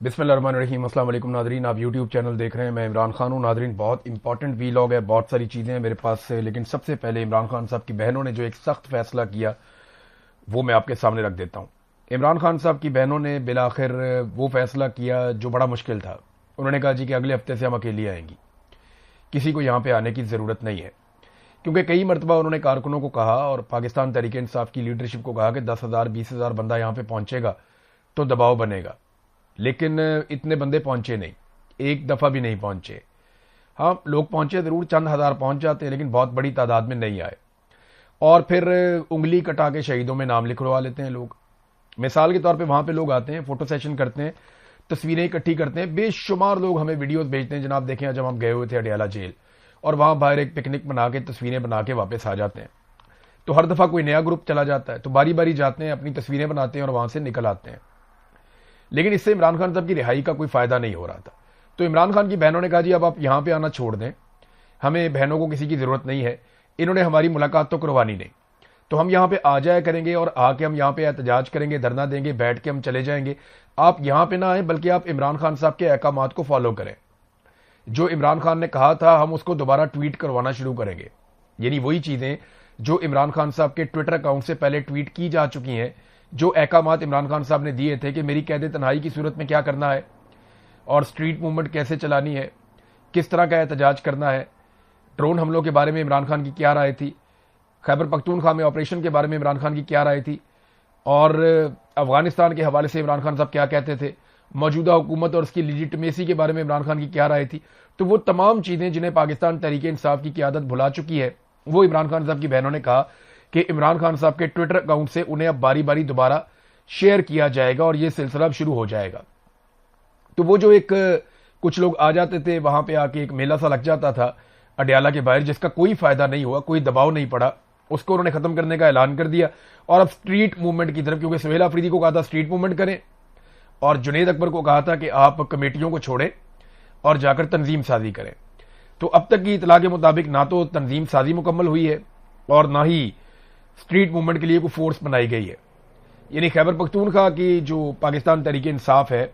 बिस्मिल्लाहिर्रहमानिर्रहीम। अस्सलाम वालेकुम नादरीन, आप यूट्यूब चैनल देख रहे हैं। मैं इमरान खान हूँ। नादरीन, बहुत इंपॉर्टेंट वीलॉग है, बहुत सारी चीज़ें हैं मेरे पास से, लेकिन सबसे पहले इमरान खान साहब की बहनों ने जो एक सख्त फैसला किया वो मैं आपके सामने रख देता हूँ। इमरान खान साहब की बहनों ने बिलाखिर वो फैसला किया जो बड़ा मुश्किल था। उन्होंने कहा जी कि अगले हफ्ते से हम अकेली आएंगी, किसी को यहाँ पे आने की ज़रूरत नहीं है। क्योंकि कई मरतबा उन्होंने कारकुनों को कहा और पाकिस्तान तहरीक इंसाफ की लीडरशिप को कहा कि 10,000 20,000 बंदा यहाँ पे पहुंचेगा तो दबाव बनेगा, लेकिन इतने बंदे पहुंचे नहीं, एक दफा भी नहीं पहुंचे। हाँ, लोग पहुंचे जरूर, चंद हजार पहुंच जाते हैं, लेकिन बहुत बड़ी तादाद में नहीं आए। और फिर उंगली कटा के शहीदों में नाम लिखवा लेते हैं लोग। मिसाल के तौर पे वहां पे लोग आते हैं, फोटो सेशन करते हैं, तस्वीरें इकट्ठी करते हैं। बेशुमार लोग हमें वीडियोस भेजते हैं, जनाब देखें जब हम गए हुए थे अडियाला जेल, और वहां बाहर एक पिकनिक बना के तस्वीरें बना के वापस आ जाते हैं। तो हर दफा कोई नया ग्रुप चला जाता है, तो बारी बारी जाते हैं, अपनी तस्वीरें बनाते हैं और वहां से निकल आते हैं। लेकिन इससे इमरान खान साहब की रिहाई का कोई फायदा नहीं हो रहा था। तो इमरान खान की बहनों ने कहा जी अब आप यहां पे आना छोड़ दें, हमें बहनों को किसी की जरूरत नहीं है, इन्होंने हमारी मुलाकात तो करवानी नहीं, तो हम यहां पे आ जाया करेंगे और आके हम यहां पे एहतजाज करेंगे, धरना देंगे, बैठ के हम चले जाएंगे। आप यहां पे ना आए, बल्कि आप इमरान खान साहब के अहकामात को फॉलो करें। जो इमरान खान ने कहा था हम उसको दोबारा ट्वीट करवाना शुरू करेंगे, यानी वही चीजें जो इमरान खान साहब के ट्विटर अकाउंट से पहले ट्वीट की जा चुकी हैं, जो अहकामात इमरान खान साहब ने दिए थे कि मेरी कैद तन्हाई की सूरत में क्या करना है, और स्ट्रीट मूवमेंट कैसे चलानी है, किस तरह का एहतजाज करना है, ड्रोन हमलों के बारे में इमरान खान की क्या राय थी, खैबर पख्तूनख्वा में ऑपरेशन के बारे में इमरान खान की क्या राय थी, और अफगानिस्तान के हवाले से इमरान खान साहब क्या कहते थे, मौजूदा हुकूमत और उसकी लिजिटमेसी के बारे में इमरान खान की क्या राय थी। तो वो तमाम चीजें जिन्हें पाकिस्तान तहरीक इंसाफ की क़यादत भुला चुकी है, वो इमरान खान साहब की बहनों ने कहा कि इमरान खान साहब के ट्विटर अकाउंट से उन्हें अब बारी बारी दोबारा शेयर किया जाएगा और ये सिलसिला अब शुरू हो जाएगा। तो वो जो एक कुछ लोग आ जाते थे, वहां पे आके एक मेला सा लग जाता था अडियाला के बाहर, जिसका कोई फायदा नहीं हुआ, कोई दबाव नहीं पड़ा, उसको उन्होंने खत्म करने का ऐलान कर दिया। और अब स्ट्रीट मूवमेंट की तरफ, क्योंकि सुहेल अफरीदी को कहा था स्ट्रीट मूवमेंट करें और जुनेद अकबर को कहा था कि आप कमेटियों को छोड़ें और जाकर तंजीम साजी करें। तो अब तक की इतला के मुताबिक ना तो तंजीम साजी मुकम्मल हुई है और ना ही स्ट्रीट मूवमेंट के लिए कोई फोर्स बनाई गई है। यानी खैबर पख्तूनख्वा की जो पाकिस्तान तहरीक इंसाफ है,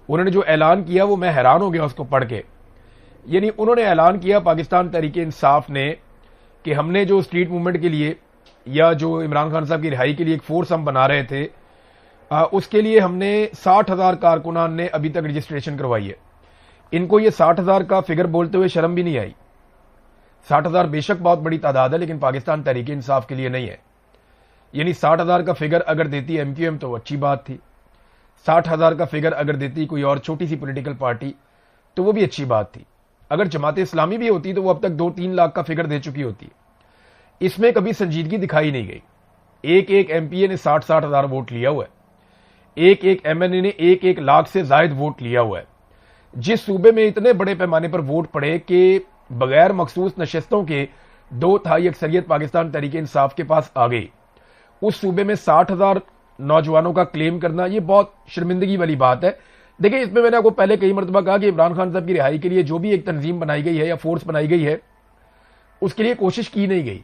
उन्होंने जो ऐलान किया वो मैं हैरान हो गया उसको पढ़ के। यानी उन्होंने ऐलान किया पाकिस्तान तहरीक इंसाफ ने कि हमने जो स्ट्रीट मूवमेंट के लिए या जो इमरान खान साहब की रिहाई के लिए एक फोर्स हम बना रहे थे, उसके लिए हमने 60,000 कारकुनान ने अभी तक रजिस्ट्रेशन करवाई है। इनको ये 60,000 का फिगर बोलते हुए शर्म भी नहीं आई। 60,000 बेशक बहुत बड़ी तादाद है, लेकिन पाकिस्तान तहरीक इंसाफ के लिए नहीं है। यानी 60,000 का फिगर अगर देती एमक्यूएम तो अच्छी बात थी, 60,000 का फिगर अगर देती कोई और छोटी सी पॉलिटिकल पार्टी तो वो भी अच्छी बात थी। अगर जमात इस्लामी भी होती तो वो अब तक 2-3 लाख का फिगर दे चुकी होती। इसमें कभी संजीदगी दिखाई नहीं गई। एक एक एमपीए ने 60-60 हजार वोट लिया हुआ है, एक एक एमएनए ने 1-1 लाख से जायद वोट लिया हुआ है। जिस सूबे में इतने बड़े पैमाने पर वोट पड़े कि बगैर मखसूस नशस्तों के 2/3 अक्सरियत पाकिस्तान तहरीक इंसाफ के पास आ गई, उस सूबे में 60,000 नौजवानों का क्लेम करना ये बहुत शर्मिंदगी वाली बात है। देखिए, इसमें मैंने आपको पहले कई मरतबा कहा कि इमरान खान साहब की रिहाई के लिए जो भी एक तंजीम बनाई गई है या फोर्स बनाई गई है, उसके लिए कोशिश की नहीं गई।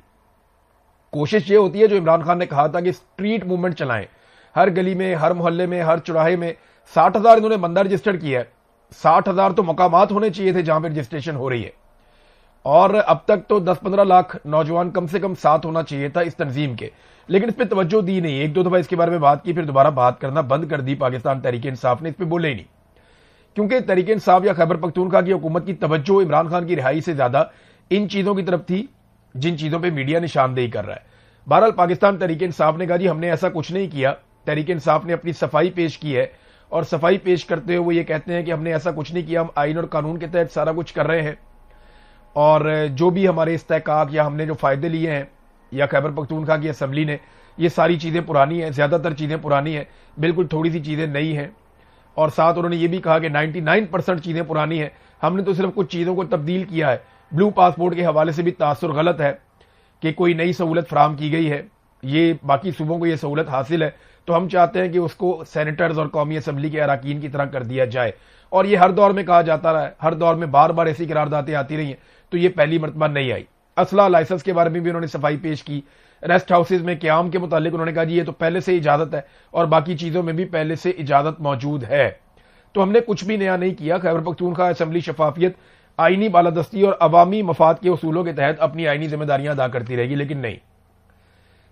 कोशिश ये होती है जो इमरान खान ने कहा था कि स्ट्रीट मूवमेंट चलाएं, हर गली में, हर मोहल्ले में, हर चौराहे में। 60,000 इन्होंने बंदा रजिस्टर्ड किया है, 60,000 तो मकामात होने चाहिए थे जहां पर रजिस्ट्रेशन हो रही है, और अब तक तो 10-15 लाख नौजवान कम से कम साथ होना चाहिए था इस तंजीम के। लेकिन इस पर तवज्जो दी नहीं। 1-2 दफा इसके बारे में बात की, फिर दोबारा बात करना बंद कर दी पाकिस्तान तहरीक इंसाफ ने, इस पर बोले ही नहीं। क्योंकि तहरीक इंसाफ या खैबर पख्तूनख्वा की हुकूमत की तवज्जो इमरान खान की रिहाई से ज्यादा इन चीजों की तरफ थी जिन चीजों पर मीडिया निशानदेही कर रहा है। बहरहाल पाकिस्तान तहरीक इंसाफ ने कहा जी हमने ऐसा कुछ नहीं किया। तहरीक इंसाफ ने अपनी सफाई पेश की है, और सफाई पेश करते हुए वो ये कहते हैं कि हमने ऐसा कुछ नहीं किया, हम आइन और कानून के तहत सारा कुछ कर रहे हैं, और जो भी हमारे इस्तेहकाक या हमने जो फायदे लिए हैं या खैबर पख्तूनख्वा की असम्बली ने, ये सारी चीजें पुरानी हैं, ज्यादातर चीजें पुरानी हैं, बिल्कुल थोड़ी सी चीजें नई हैं। और साथ उन्होंने ये भी कहा कि 99% चीजें पुरानी हैं, हमने तो सिर्फ कुछ चीजों को तब्दील किया है। ब्लू पासपोर्ट के हवाले से भी तासुर गलत है कि कोई नई सहूलत फराम की गई है, ये बाकी सूबों को ये सहूलत हासिल है, तो हम चाहते हैं कि उसको सेनेटर्स और कौमी असम्बली के अरकान की तरह कर दिया जाए। और ये हर दौर में कहा जाता रहा है, हर दौर में बार बार ऐसी करारदातें आती रही हैं, तो ये पहली मरतबा नहीं आई। असला लाइसेंस के बारे में भी उन्होंने सफाई पेश की। रेस्ट हाउसेज में क्याम के मुतालिक उन्होंने कहा जी ये तो पहले से इजाजत है, और बाकी चीजों में भी पहले से इजाजत मौजूद है। تو ہم نے کچھ بھی نیا نہیں کیا. خیبر پختونخوا اسمبلی شفافیت، آئینی بالادستی اور عوامی مفاد کے اصولوں کے تحت اپنی آئینی ذمہ داریاں ادا کرتی رہے گی. لیکن نہیں،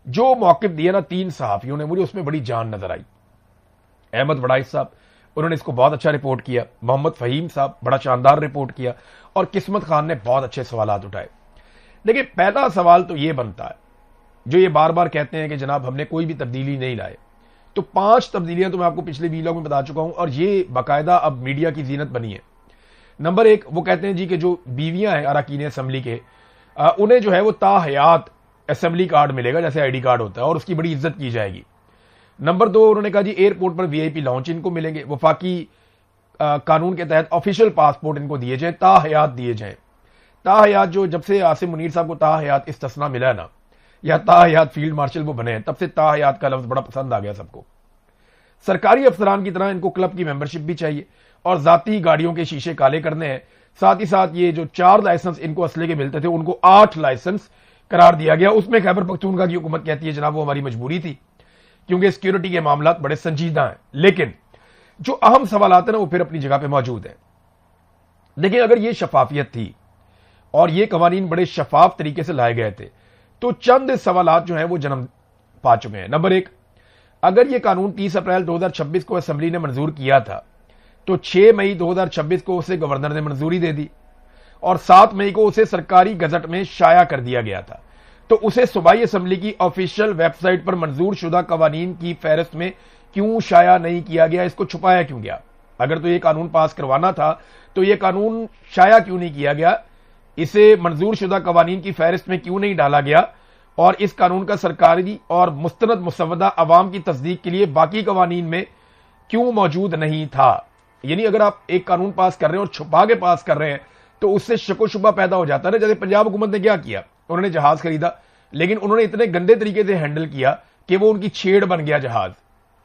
جو موقف دیا نا 3 صحافیوں نے، مجھے اس میں بڑی جان نظر آئی. احمد وڑائچ صاحب، انہوں نے اس کو بہت اچھا رپورٹ کیا. محمد فہیم صاحب بڑا شاندار رپورٹ کیا. اور قسمت خان نے بہت اچھے سوالات اٹھائے. دیکھیں، پہلا سوال تو یہ بنتا ہے، جو یہ بار بار کہتے ہیں کہ جناب ہم نے کوئی بھی تبدیلی نہیں لائے، تو 5 تبدیلیاں تو میں آپ کو پچھلے ویلاگ میں بتا چکا ہوں، اور یہ باقاعدہ اب میڈیا کی زینت بنی ہے. نمبر 1، وہ کہتے ہیں جی کہ جو بیویاں ہیں اراکین اسمبلی کے، انہیں جو ہے وہ تا حیات اسمبلی کارڈ ملے گا، جیسے آئی ڈی کارڈ ہوتا ہے، اور اس کی بڑی عزت کی جائے گی. نمبر 2، انہوں نے کہا جی ایئرپورٹ پر وی آئی پی لاؤنج ان کو ملیں گے، وفاقی قانون کے تحت آفیشیل پاسپورٹ ان کو دیے جائیں، تا حیات دیے جائیں. تا حیات جو جب سے عاصم منیر صاحب کو تا حیات استثنا ملا ہے نا، یا تا حیات فیلڈ مارشل وہ بنے ہیں، تب سے تا حیات کا لفظ بڑا پسند آ گیا سب کو. سرکاری افسران کی طرح ان کو کلب کی ممبرشپ بھی چاہیے، اور ذاتی گاڑیوں کے شیشے کالے کرنے ہیں. ساتھ ہی ساتھ یہ جو 4 لائسنس ان کو اسلحے کے ملتے تھے، ان کو 8 لائسنس قرار دیا گیا. اس میں خیبر پختونخوا کی حکومت کہتی ہے جناب وہ ہماری مجبوری تھی، کیونکہ سیکیورٹی کے معاملات بڑے سنجیدہ ہیں. لیکن جو اہم سوالات ہیں نا، وہ پھر اپنی جگہ پہ موجود ہیں. دیکھیں، اگر یہ شفافیت تھی اور یہ قوانین بڑے شفاف طریقے سے لائے گئے تھے، تو چند سوالات جو ہیں وہ جنم پا چکے ہیں. نمبر 1، اگر یہ قانون 30 اپریل 2026 کو اسمبلی نے منظور کیا تھا، تو 6 مئی 2026 کو اسے گورنر نے منظوری دے دی، اور 7 مئی کو اسے سرکاری گزٹ میں شائع کر دیا گیا تھا. تو اسے صوبائی اسمبلی کی آفیشیل ویب سائٹ پر منظور شدہ قوانین کی فہرست میں کیوں شائع نہیں کیا گیا؟ اس کو چھپایا کیوں گیا؟ اگر تو یہ قانون پاس کروانا تھا تو یہ قانون شائع کیوں نہیں کیا گیا؟ اسے منظور شدہ قوانین کی فہرست میں کیوں نہیں ڈالا گیا؟ اور اس قانون کا سرکاری اور مستند مسودہ عوام کی تصدیق کے لیے باقی قوانین میں کیوں موجود نہیں تھا؟ یعنی اگر آپ ایک قانون پاس کر رہے ہیں اور چھپا کے پاس کر رہے ہیں تو اس سے شک و شبہ پیدا ہو جاتا ہے نا. جیسے پنجاب حکومت نے کیا کیا، انہوں نے جہاز خریدا، لیکن انہوں نے اتنے گندے طریقے سے ہینڈل کیا کہ وہ ان کی چھیڑ بن گیا جہاز.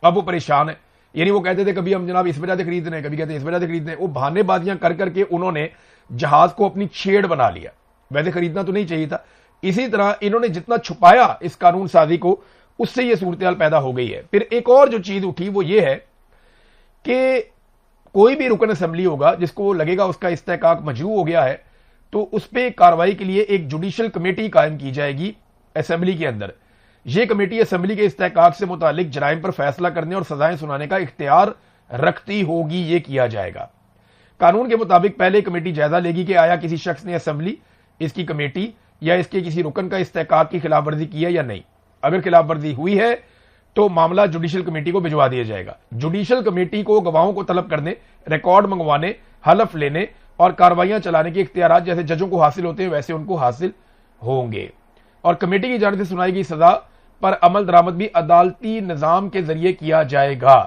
اب وہ پریشان ہے. یعنی وہ کہتے تھے کبھی ہم جناب اس وجہ سے خرید رہے ہیں، کبھی کہتے ہیں اس وجہ سے خرید رہے ہیں. وہ بہانے بازیاں کر کر کے انہوں نے جہاز کو اپنی چھیڑ بنا لیا. ویسے خریدنا تو نہیں چاہیے تھا. اسی طرح انہوں نے جتنا چھپایا اس قانون سازی کو، اس سے یہ صورتحال پیدا ہو گئی ہے. پھر ایک اور جو چیز اٹھی وہ یہ ہے کہ کوئی بھی رکن اسمبلی ہوگا جس کو لگے گا اس کا استحقاق مجروح ہو گیا ہے، تو اس پہ کارروائی کے لیے ایک جوڈیشل کمیٹی قائم کی جائے گی اسمبلی کے اندر. یہ کمیٹی اسمبلی کے استحقاق سے متعلق جرائم پر فیصلہ کرنے اور سزائیں سنانے کا اختیار رکھتی ہوگی. یہ کیا جائے گا. قانون کے مطابق پہلے کمیٹی جائزہ لے گی کہ آیا کسی شخص نے اسمبلی، اس کی کمیٹی یا اس کے کسی رکن کا استحقاق کی خلاف ورزی کی ہے یا نہیں. اگر خلاف ورزی ہوئی ہے تو معاملہ جوڈیشل کمیٹی کو بھجوا دیا جائے گا. جوڈیشل کمیٹی کو گواہوں کو طلب کرنے، ریکارڈ منگوانے، حلف لینے اور کارروائیاں چلانے کے اختیارات جیسے ججوں کو حاصل ہوتے ہیں ویسے ان کو حاصل ہوں گے. اور کمیٹی کی جانب سے سنائی گئی سزا پر عمل درآمد بھی عدالتی نظام کے ذریعے کیا جائے گا.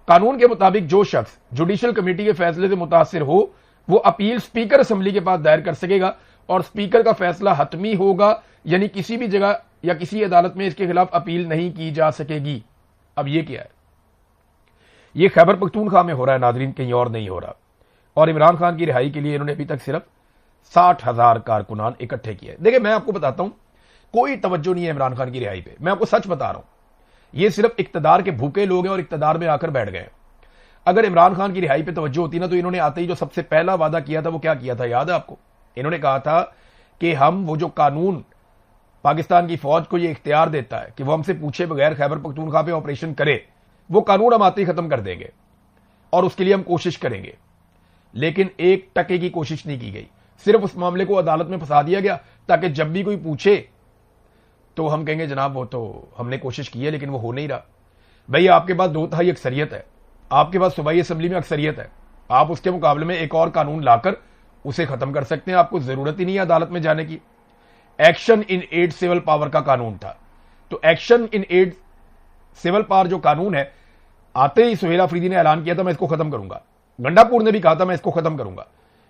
قانون کے مطابق جو شخص جوڈیشل کمیٹی کے فیصلے سے متاثر ہو وہ اپیل سپیکر اسمبلی کے پاس دائر کر سکے گا، اور سپیکر کا فیصلہ حتمی ہوگا. یعنی کسی بھی جگہ یا کسی عدالت میں اس کے خلاف اپیل نہیں کی جا سکے گی. اب یہ کیا ہے؟ یہ خیبر پختونخوا میں ہو رہا ہے ناظرین، کہیں اور نہیں ہو رہا. اور عمران خان کی رہائی کے لیے انہوں نے ابھی تک صرف 60,000 کارکنان اکٹھے کیے. دیکھیں، میں آپ کو بتاتا ہوں، کوئی توجہ نہیں ہے عمران خان کی رہائی پہ. میں آپ کو سچ بتا رہا ہوں، یہ صرف اقتدار کے بھوکے لوگ ہیں اور اقتدار میں آ کر بیٹھ گئے. اگر عمران خان کی رہائی پہ توجہ ہوتی نا تو انہوں نے آتے ہی جو سب سے پہلا وعدہ کیا تھا وہ کیا کیا تھا؟ یاد ہے آپ کو؟ انہوں نے کہا تھا کہ ہم وہ جو قانون پاکستان کی فوج کو یہ اختیار دیتا ہے کہ وہ ہم سے پوچھے بغیر خیبر پختونخوا پہ آپریشن کرے، وہ قانون ہم آتے ہی ختم کر دیں گے، اور اس کے لیے ہم کوشش کریں گے. لیکن 1% کی کوشش نہیں کی گئی. صرف اس معاملے کو عدالت میں پھنسا دیا گیا تاکہ جب بھی کوئی پوچھے تو ہم کہیں گے جناب وہ تو ہم نے کوشش کی ہے لیکن وہ ہو نہیں رہا. بھئی آپ کے پاس 2/3 اکثریت ہے، آپ کے پاس صوبائی اسمبلی میں اکثریت ہے، آپ اس کے مقابلے میں ایک اور قانون لا کر اسے ختم کر سکتے ہیں. آپ کو ضرورت ہی نہیں ہے عدالت میں جانے کی. Action in add civil power کا قانون تھا، تو action in add civil power جو قانون ہے، آتے ہی سہیل آفریدی نے اعلان کیا تھا میں اس کو ختم کروں گا. گنڈا پور نے بھی کہا تھا میں اس کو ختم کروں گا،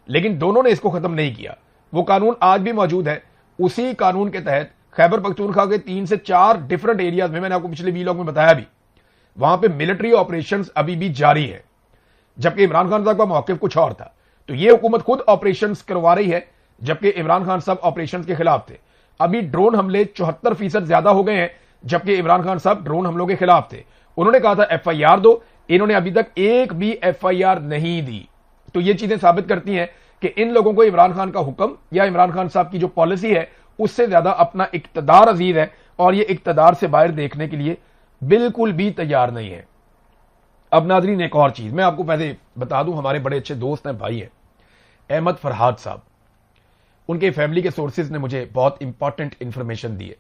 لیکن دونوں نے اس کو ختم نہیں کیا. وہ قانون آج بھی موجود ہے. اسی قانون کے تحت خیبر پختونخوا کے 3 سے 4 ڈفرنٹ ایریاز میں نے آپ کو پچھلے ویلاگ میں بتایا بھی، وہاں پہ ملٹری آپریشنز ابھی بھی جاری ہے، جبکہ عمران خان صاحب کا موقف کچھ اور تھا. تو یہ حکومت خود آپریشنز کروا رہی ہے، جبکہ عمران خان صاحب آپریشنز کے خلاف تھے. ابھی ڈرون حملے 74% زیادہ ہو گئے ہیں، جبکہ عمران خان صاحب ڈرون حملوں کے خلاف تھے. انہوں نے کہا تھا FIR دو، انہوں نے ابھی تک ایک بھی ایف آئی آر نہیں دی. تو یہ چیزیں ثابت کرتی ہیں کہ ان لوگوں کو عمران خان کا حکم یا عمران خان صاحب کی جو پالیسی ہے اس سے زیادہ اپنا اقتدار عزیز ہے, اور یہ اقتدار سے باہر دیکھنے کے لیے بالکل بھی تیار نہیں ہے. اب ناظرین ایک اور چیز میں آپ کو پہلے بتا دوں, ہمارے بڑے اچھے دوست ہیں, بھائی ہیں, احمد فرحات صاحب. ان کے فیملی کے سورسز نے مجھے بہت امپورٹنٹ انفارمیشن دی ہے,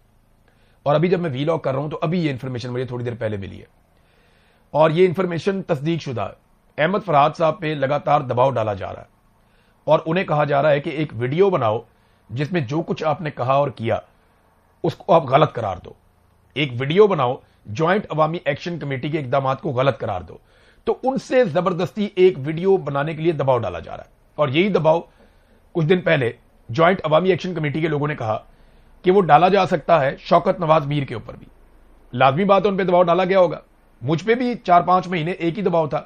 اور ابھی جب میں ویلاگ کر رہا ہوں تو ابھی یہ انفارمیشن مجھے تھوڑی دیر پہلے ملی ہے, اور یہ انفارمیشن تصدیق شدہ ہے. احمد فرحات صاحب پہ لگاتار دباؤ ڈالا جا رہا ہے, اور انہیں کہا جا رہا ہے کہ ایک ویڈیو بناؤ جس میں جو کچھ آپ نے کہا اور کیا اس کو آپ غلط قرار دو. ایک ویڈیو بناؤ, جوائنٹ عوامی ایکشن کمیٹی کے اقدامات کو غلط قرار دو. تو ان سے زبردستی ایک ویڈیو بنانے کے لیے دباؤ ڈالا جا رہا ہے, اور یہی دباؤ کچھ دن پہلے جوائنٹ عوامی ایکشن کمیٹی کے لوگوں نے کہا کہ وہ ڈالا جا سکتا ہے شوکت نواز میر کے اوپر بھی. لازمی بات ہے ان پہ دباؤ ڈالا گیا ہوگا. مجھ پہ بھی 4-5 مہینے ایک ہی دباؤ تھا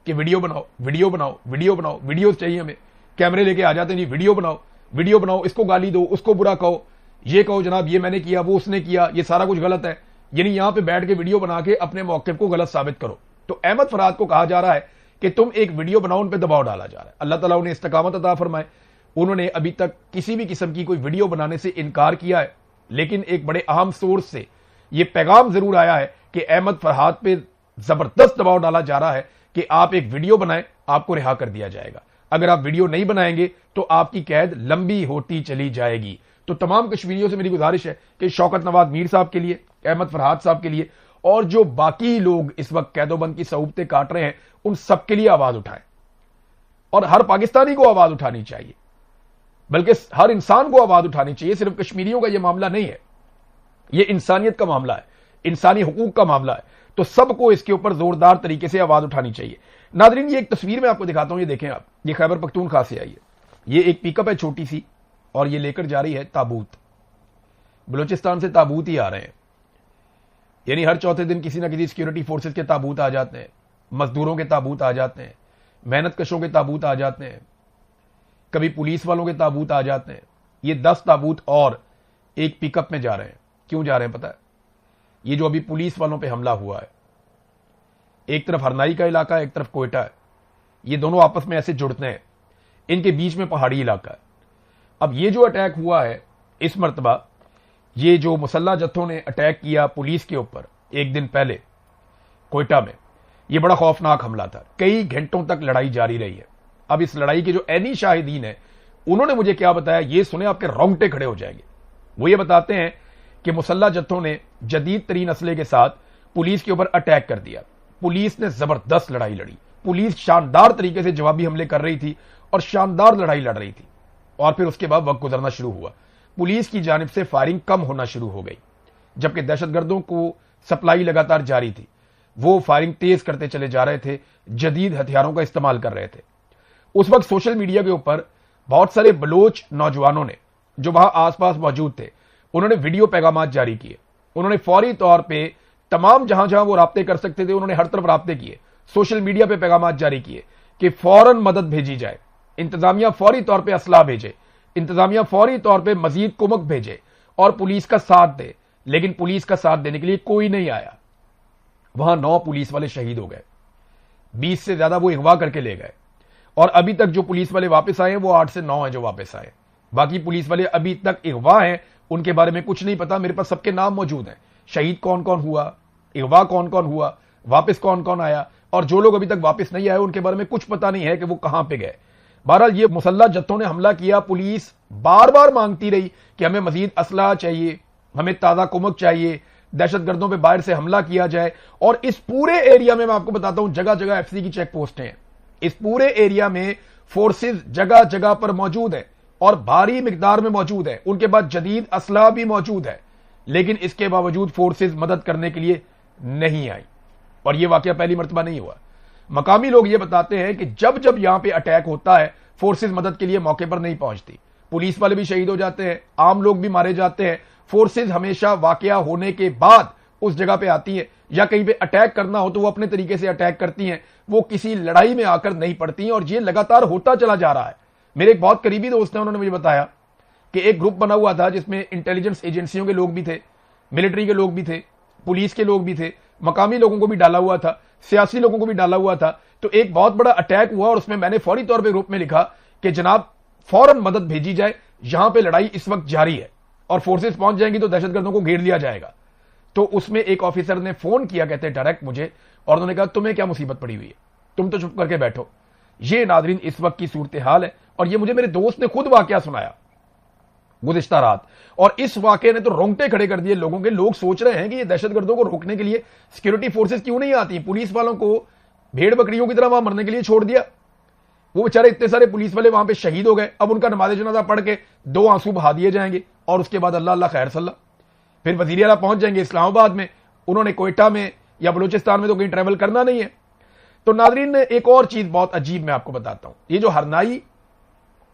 کہ ویڈیو بناؤ, ویڈیو بناؤ, ویڈیو بناؤ, ویڈیوز چاہیے ہمیں. کیمرے لے کے آ جاتے ہیں, ویڈیو بناؤ, ویڈیو بناؤ, اس کو گالی دو, اس کو برا کہو, یہ کہو جناب یہ میں نے کیا, وہ اس نے کیا, یہ سارا کچھ غلط ہے. یعنی یہاں پہ بیٹھ کے ویڈیو بنا کے اپنے موقف کو غلط ثابت کرو. تو احمد فرحات کو کہا جا رہا ہے کہ تم ایک ویڈیو بناؤ, ان پہ دباؤ ڈالا جا رہا ہے. اللہ تعالیٰ انہیں استقامت عطا فرمائے. انہوں نے ابھی تک کسی بھی قسم کی کوئی ویڈیو بنانے سے انکار کیا ہے, لیکن ایک بڑے اہم سورس سے یہ پیغام ضرور آیا ہے کہ احمد فرحات پہ زبردست دباؤ ڈالا جا رہا ہے کہ آپ ایک ویڈیو بنائیں, آپ کو رہا کر دیا جائے گا. اگر آپ ویڈیو نہیں بنائیں گے تو آپ کی قید لمبی ہوتی چلی جائے گی. تو تمام کشمیریوں سے میری گزارش ہے کہ شوکت نواز میر صاحب کے لیے, احمد فرحات صاحب کے لیے, اور جو باقی لوگ اس وقت قید و بند کی صعوبتیں کاٹ رہے ہیں, ان سب کے لیے آواز اٹھائیں. اور ہر پاکستانی کو آواز اٹھانی چاہیے, بلکہ ہر انسان کو آواز اٹھانی چاہیے. صرف کشمیریوں کا یہ معاملہ نہیں ہے, یہ انسانیت کا معاملہ ہے, انسانی حقوق کا معاملہ ہے. تو سب کو اس کے اوپر زوردار طریقے سے آواز اٹھانی چاہیے. ناظرین یہ ایک تصویر میں آپ کو دکھاتا ہوں, یہ دیکھیں آپ, یہ خیبر پختونخوا سے آئی ہے. یہ ایک پک اپ ہے چھوٹی سی, اور یہ لے کر جا رہی ہے تابوت. بلوچستان سے تابوت ہی آ رہے ہیں. یعنی ہر چوتھے دن کسی نہ کسی سیکیورٹی فورسز کے تابوت آ جاتے ہیں, مزدوروں کے تابوت آ جاتے ہیں, محنت کشوں کے تابوت آ جاتے ہیں, کبھی پولیس والوں کے تابوت آ جاتے ہیں. یہ 10 تابوت اور ایک پک اپ میں جا رہے ہیں. کیوں جا رہے ہیں پتہ ہے؟ یہ جو ابھی پولیس والوں پہ حملہ ہوا ہے, ایک طرف ہرنائی کا علاقہ ہے, ایک طرف کوئٹہ ہے, یہ دونوں آپس میں ایسے جڑتے ہیں, ان کے بیچ میں پہاڑی علاقہ ہے. اب یہ جو اٹیک ہوا ہے اس مرتبہ, یہ جو مسلح جتھوں نے اٹیک کیا پولیس کے اوپر ایک دن پہلے کوئٹہ میں, یہ بڑا خوفناک حملہ تھا. کئی گھنٹوں تک لڑائی جاری رہی ہے. اب اس لڑائی کے جو عینی شاہدین ہیں انہوں نے مجھے کیا بتایا, یہ سنیں آپ کے رونگٹے کھڑے ہو جائیں گے. وہ یہ بتاتے ہیں کہ مسلح جتھوں نے جدید ترین اسلحے کے ساتھ پولیس کے اوپر اٹیک کر دیا. پولیس نے زبردست لڑائی لڑی. پولیس شاندار طریقے سے جوابی حملے کر رہی تھی اور شاندار لڑائی لڑ رہی تھی. اور پھر اس کے بعد وقت گزرنا شروع ہوا, پولیس کی جانب سے فائرنگ کم ہونا شروع ہو گئی, جبکہ دہشت گردوں کو سپلائی لگاتار جاری تھی. وہ فائرنگ تیز کرتے چلے جا رہے تھے, جدید ہتھیاروں کا استعمال کر رہے تھے. اس وقت سوشل میڈیا کے اوپر بہت سارے بلوچ نوجوانوں نے جو وہاں آس پاس موجود تھے, انہوں نے ویڈیو پیغامات جاری کیے. انہوں نے فوری طور پہ تمام جہاں جہاں وہ رابطے کر سکتے تھے انہوں نے ہر طرف رابطے کیے, سوشل میڈیا پہ پیغامات جاری کیے کہ فوراً مدد بھیجی جائے, انتظامیہ فوری طور پہ اسلحہ بھیجے, انتظامیہ فوری طور پہ مزید کمک بھیجے اور پولیس کا ساتھ دے. لیکن پولیس کا ساتھ دینے کے لیے کوئی نہیں آیا. وہاں 9 پولیس والے شہید ہو گئے, 20 سے زیادہ وہ اغوا کر کے لے گئے, اور ابھی تک جو پولیس والے واپس آئے ہیں وہ 8 سے 9 ہیں جو واپس آئے. باقی پولیس والے ابھی تک اغوا ہیں, ان کے بارے میں کچھ نہیں پتا. میرے پاس سب کے نام موجود ہیں, شہید کون کون ہوا, اغوا کون کون ہوا, واپس کون کون آیا, اور جو لوگ ابھی تک واپس نہیں آئے ان کے بارے میں کچھ پتا نہیں ہے کہ وہ کہاں پہ گئے. بہرحال یہ مسلح جتھوں نے حملہ کیا, پولیس بار بار مانگتی رہی کہ ہمیں مزید اسلحہ چاہیے, ہمیں تازہ کمک چاہیے, دہشت گردوں پہ باہر سے حملہ کیا جائے. اور اس پورے ایریا میں آپ کو بتاتا ہوں جگہ جگہ ایف سی کی چیک پوسٹیں ہیں. اس پورے ایریا میں فورسز جگہ جگہ پر موجود ہیں اور بھاری مقدار میں موجود ہیں. ان کے پاس جدید اسلحہ بھی موجود ہے, لیکن اس کے باوجود فورسز مدد کرنے کے لیے نہیں آئی. اور یہ واقعہ پہلی مرتبہ نہیں ہوا. مقامی لوگ یہ بتاتے ہیں کہ جب جب یہاں پہ اٹیک ہوتا ہے فورسز مدد کے لیے موقع پر نہیں پہنچتی. پولیس والے بھی شہید ہو جاتے ہیں, عام لوگ بھی مارے جاتے ہیں. فورسز ہمیشہ واقعہ ہونے کے بعد اس جگہ پہ آتی ہیں, یا کہیں پہ اٹیک کرنا ہو تو وہ اپنے طریقے سے اٹیک کرتی ہیں, وہ کسی لڑائی میں آ کر نہیں پڑتی ہیں. اور یہ لگاتار ہوتا چلا جا رہا ہے. میرے ایک بہت قریبی دوست ہیں, انہوں نے مجھے بتایا کہ ایک گروپ بنا ہوا تھا جس میں انٹیلیجنس ایجنسیوں کے لوگ بھی تھے, ملٹری کے لوگ بھی تھے, पुलिस के लोग भी थे, मकामी लोगों को भी डाला हुआ था, सियासी लोगों को भी डाला हुआ था। तो एक बहुत बड़ा अटैक हुआ और उसमें मैंने फौरी तौर पे ग्रुप में लिखा कि जनाब फौरन मदद भेजी जाए, यहां पे लड़ाई इस वक्त जारी है और फोर्सेस पहुंच जाएंगी तो दहशतगर्दों को घेर लिया जाएगा। तो उसमें एक ऑफिसर ने फोन किया, कहते डायरेक्ट मुझे, और उन्होंने कहा तुम्हें क्या मुसीबत पड़ी हुई है, तुम तो चुप करके बैठो। ये नादरीन इस वक्त की सूरत हाल है, और ये मुझे मेरे दोस्त ने खुद वाकया सुनाया गुज़िश्ता रात, और इस वाकये ने तो रोंगटे खड़े कर दिए लोगों के। लोग सोच रहे हैं कि ये दहशतगर्दों को रोकने के लिए सिक्योरिटी फोर्सेस क्यों नहीं आती, पुलिस वालों को भेड़ बकरियों की तरह वहां मरने के लिए छोड़ दिया। वो बेचारे इतने सारे पुलिस वाले वहां पे शहीद हो गए, अब उनका नमाज जनाजा पढ़ के 2 आंसू बहा दिए जाएंगे और उसके बाद अल्लाह अल्लाह खैर सल्ला, फिर वजीर आला पहुंच जाएंगे इस्लामाबाद में। उन्होंने कोयटा में या बलूचिस्तान में तो कहीं ट्रैवल करना नहीं है। तो नादरीन एक और चीज बहुत अजीब मैं आपको बताता हूं, ये जो हरनाई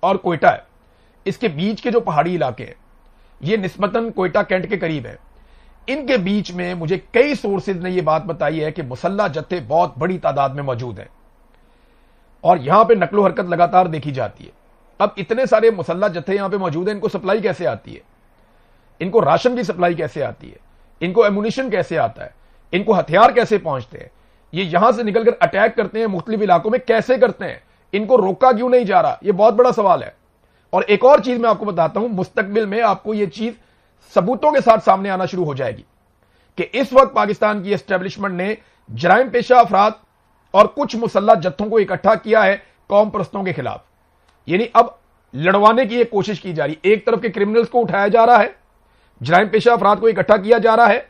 और कोयटा है, इसके बीच के जो पहाड़ी इलाके हैं, ये निस्बतन कोयटा कैंट के करीब है। इनके बीच में मुझे कई सोर्सेज ने यह बात बताई है कि मुसल्ला जत्थे बहुत बड़ी तादाद में मौजूद हैं और यहां पे नकलो हरकत लगातार देखी जाती है। अब इतने सारे मुसल्ला जत्थे यहां पे मौजूद हैं, इनको सप्लाई कैसे आती है, इनको राशन की सप्लाई कैसे आती है, इनको एमुनिशन कैसे आता है, इनको हथियार कैसे पहुंचते हैं, ये यहां से निकलकर अटैक करते हैं मुख्तलिफ इलाकों में कैसे करते हैं, इनको रोका क्यों नहीं जा रहा, यह बहुत बड़ा सवाल है। और एक और चीज मैं आपको बताता हूं, मुस्तकबिल में आपको यह चीज सबूतों के साथ सामने आना शुरू हो जाएगी कि इस वक्त पाकिस्तान की एस्टेब्लिशमेंट ने जराइम पेशा अफराद और कुछ मुसल्ला जत्थों को इकट्ठा किया है कौम परस्तों के खिलाफ। यानी अब लड़वाने की एक कोशिश की जा रही, एक तरफ के क्रिमिनल्स को उठाया जा रहा है, जराइम पेशा अफराद को इकट्ठा किया जा रहा है,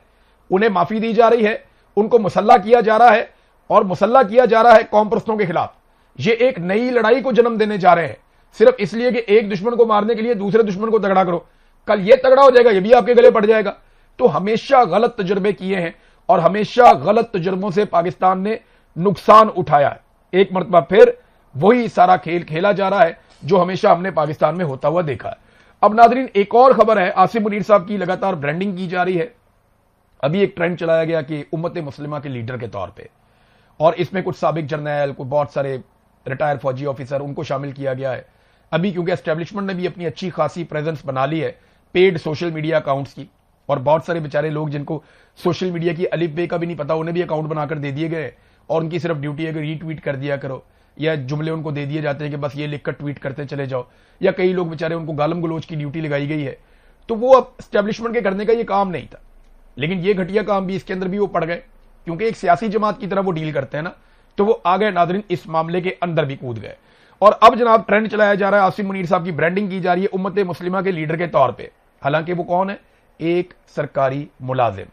उन्हें माफी दी जा रही है, उनको मुसल्ला किया जा रहा है और मुसल्ला किया जा रहा है कौम परस्तों के खिलाफ। ये एक नई लड़ाई को जन्म देने जा रहे हैं, सिर्फ इसलिए कि एक दुश्मन को मारने के लिए दूसरे दुश्मन को तगड़ा करो, कल ये तगड़ा हो जाएगा, ये भी आपके गले पड़ जाएगा। तो हमेशा गलत तजुर्बे किए हैं और हमेशा गलत तजुर्बों से पाकिस्तान ने नुकसान उठाया है। एक मरतबा फिर वही सारा खेल खेला जा रहा है जो हमेशा हमने पाकिस्तान में होता हुआ देखा है। अब नादरीन एक और खबर है, आसिम मुनीर साहब की लगातार ब्रांडिंग की जा रही है। अभी एक ट्रेंड चलाया गया कि उम्मत मुस्लिमा के लीडर के तौर पे, और इसमें कुछ साबिक जर्नैल, कुछ बहुत सारे रिटायर फौजी ऑफिसर, उनको शामिल किया गया है। अभी क्योंकि एस्टेब्लिशमेंट ने भी अपनी अच्छी खासी प्रेजेंस बना ली है पेड सोशल मीडिया अकाउंट्स की, और बहुत सारे बेचारे लोग जिनको सोशल मीडिया की अलिफ बे का भी नहीं पता, उन्हें भी अकाउंट बनाकर दे दिए गए और उनकी सिर्फ ड्यूटी है कि रीट्वीट कर दिया करो, या जुमले उनको दे दिए जाते हैं कि बस ये लिखकर ट्वीट करते चले जाओ, या कई लोग बेचारे उनको गालम गलोच की ड्यूटी लगाई गई है। तो वो अब एस्टेब्लिशमेंट के करने का ये काम नहीं था, लेकिन ये घटिया काम भी इसके अंदर भी वो पड़ गए, क्योंकि एक सियासी जमात की तरह वो डील करते हैं ना, तो वो आ गए नादरीन, इस मामले के अंदर भी कूद गए। और अब जनाब ट्रेंड चलाया जा रहा है, आसिम मुनीर साहब की ब्रांडिंग की जा रही है उम्मत मुस्लिमा के लीडर के तौर पे। हालांकि वो कौन है, एक सरकारी मुलाजिम,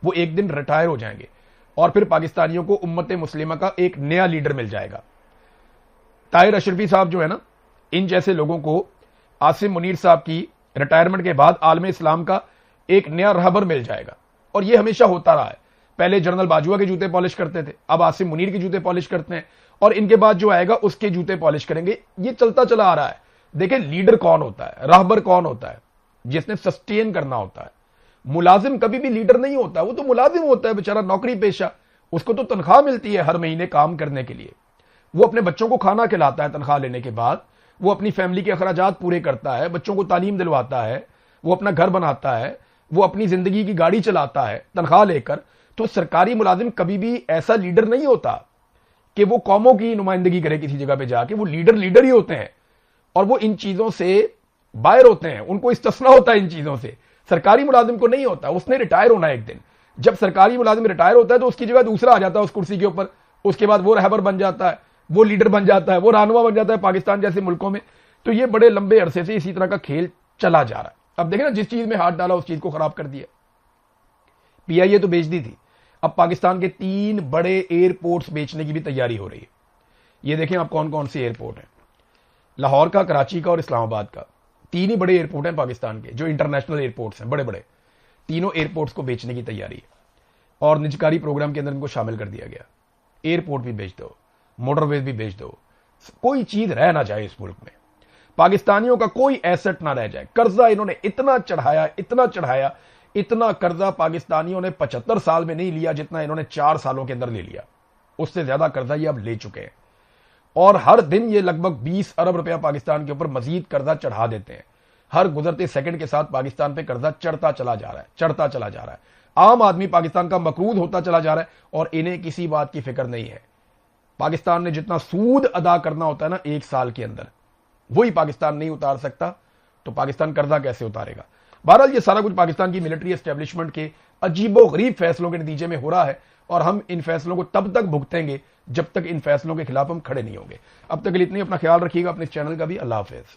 वो एक दिन रिटायर हो जाएंगे और फिर पाकिस्तानियों को उम्मत मुस्लिमा का एक नया लीडर मिल जाएगा। ताहिर अशरफी साहब जो है ना, इन जैसे लोगों को आसिम मुनीर साहब की रिटायरमेंट के बाद आलम इस्लाम का एक नया रहबर मिल जाएगा। और ये हमेशा होता रहा है, पहले जनरल बाजुआ के जूते पॉलिश करते थे, अब आसिम मुनीर के जूते पॉलिश करते हैं, और इनके बाद जो आएगा उसके जूते पॉलिश करेंगे। ये चलता चला आ रहा है। देखिए लीडर कौन होता है, रहबर कौन होता है, जिसने सस्टेन करना होता है। मुलाजिम कभी भी लीडर नहीं होता, वो तो मुलाजिम होता है बेचारा, नौकरी पेशा, उसको तो तनख्वाह मिलती है हर महीने काम करने के लिए, वो अपने बच्चों को खाना खिलाता है तनख्वाह लेने के बाद, वो अपनी फैमिली के अखराजात पूरे करता है, बच्चों को तालीम दिलवाता है, वो अपना घर बनाता है, वो अपनी जिंदगी की गाड़ी चलाता है तनख्वाह लेकर। तो सरकारी मुलाजिम कभी भी ऐसा लीडर नहीं होता कि वो कौमों की नुमाइंदगी करे किसी जगह पे जाके, वो लीडर ही होते हैं और वो इन चीजों से बाहर होते हैं, उनको इस्तिस्ना होता है इन चीजों से। सरकारी मुलाजिम को नहीं होता, उसने रिटायर होना एक दिन। जब सरकारी मुलाजिम रिटायर होता है तो उसकी जगह दूसरा आ जाता है उस कुर्सी के ऊपर, उसके बाद वो रहबर बन जाता है, वो लीडर बन जाता है, वो रहनुमा बन जाता है पाकिस्तान जैसे मुल्कों में। तो ये बड़े लंबे अरसे से इसी तरह का खेल चला जा रहा है। अब देखें ना, जिस चीज में हाथ डाला उस चीज को खराब कर दिया। पीआईए तो बेच दी थी, अब पाकिस्तान के 3 बड़े एयरपोर्ट्स बेचने की भी तैयारी हो रही है। ये देखें आप कौन कौन से एयरपोर्ट हैं, लाहौर का, कराची का और इस्लामाबाद का। 3 ही बड़े एयरपोर्ट हैं पाकिस्तान के जो इंटरनेशनल एयरपोर्ट्स हैं, बड़े बड़े। तीनों एयरपोर्ट्स को बेचने की तैयारी है और निजकारी प्रोग्राम के अंदर इनको शामिल कर दिया गया। एयरपोर्ट भी बेच दो, मोटरवेज भी बेच दो, कोई चीज रह ना जाए इस मुल्क में, पाकिस्तानियों का कोई एसेट ना रह जाए। कर्जा इन्होंने इतना चढ़ाया, इतना चढ़ाया, इतना कर्जा पाकिस्तानियों ने 75 साल में नहीं लिया जितना इन्होंने 4 सालों के अंदर ले लिया। उससे ज्यादा कर्जा ये अब ले चुके हैं और हर दिन ये लगभग 20 अरब रुपया पाकिस्तान के ऊपर मजीद कर्जा चढ़ा देते हैं। हर गुजरते सेकंड के साथ पाकिस्तान पे कर्जा चढ़ता चला जा रहा है, चढ़ता चला जा रहा है। عام آدمی پاکستان کا مقروض ہوتا چلا جا رہا ہے اور انہیں کسی بات کی فکر نہیں ہے. پاکستان نے جتنا سود ادا کرنا ہوتا ہے نا 1 سال کے اندر، وہی پاکستان نہیں اتار سکتا، تو پاکستان قرضہ کیسے اتارے گا؟ بہرحال یہ سارا کچھ پاکستان کی ملٹری اسٹیبلشمنٹ کے عجیب و غریب فیصلوں کے نتیجے میں ہو رہا ہے، اور ہم ان فیصلوں کو تب تک بھگتیں گے جب تک ان فیصلوں کے خلاف ہم کھڑے نہیں ہوں گے. اب تک کے لیے اتنی، اپنا خیال رکھیے گا، اپنے چینل کا بھی. اللہ حافظ.